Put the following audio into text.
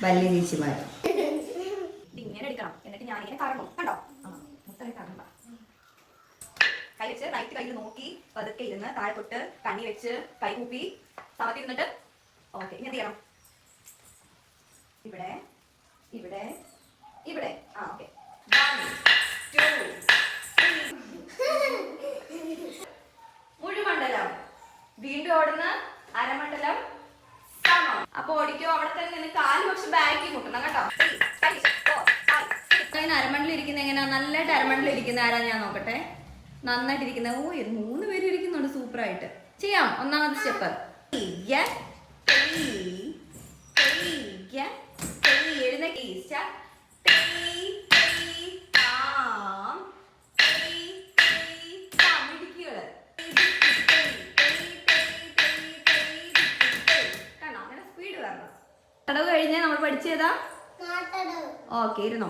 വലിയ ചേച്ചിമാർ ഇങ്ങനെ എടുക്കണം. എന്നിട്ട് ഞാനിങ്ങനെ കറങ്ങും. കണ്ടോ? മുത്തനെ കറങ്ങുക. കൈ വെച്ച് റൈറ്റ് കയ്യിൽ നോക്കി പതുക്കെ ഇരുന്ന് താഴെ തൊട്ട് കണ്ണി വെച്ച് കൈ കൂപ്പി സമത്തിരുന്നിട്ട് ഓക്കെ. ഇനി എന്ത് ചെയ്യണം? ഇവിടെ ഇവിടെ ഇവിടെ. ഓക്കെ. 1 2 3. മുഴുമണ്ഡലം. വീണ്ടും ഓടുന്ന അരമണ്ഡലം സമം. അപ്പൊ ഓടിക്കോ. അവിടെ തന്നെ നിന്ന് കാല് പക്ഷെ ബാക്കിൽ മുട്ടണം കേട്ടോ. അരമണ്ഡലം ഇരിക്കുന്ന എങ്ങനെയാ? നല്ലതായിട്ട് അരമണ്ഡലം ഇരിക്കുന്ന ആരാ ഞാൻ നോക്കട്ടെ. നന്നായിട്ട് ഇരിക്കുന്ന 3 പേര് ഇരിക്കുന്നുണ്ട്. സൂപ്പറായിട്ട് ചെയ്യാം. ഒന്നാമത്തെ സ്റ്റെപ്പ് സ്പീഡ് വരണം. തടവ് കഴിഞ്ഞാൽ നമ്മൾ പഠിച്ചതാ. ഓക്കെ, ഇരുന്നോ.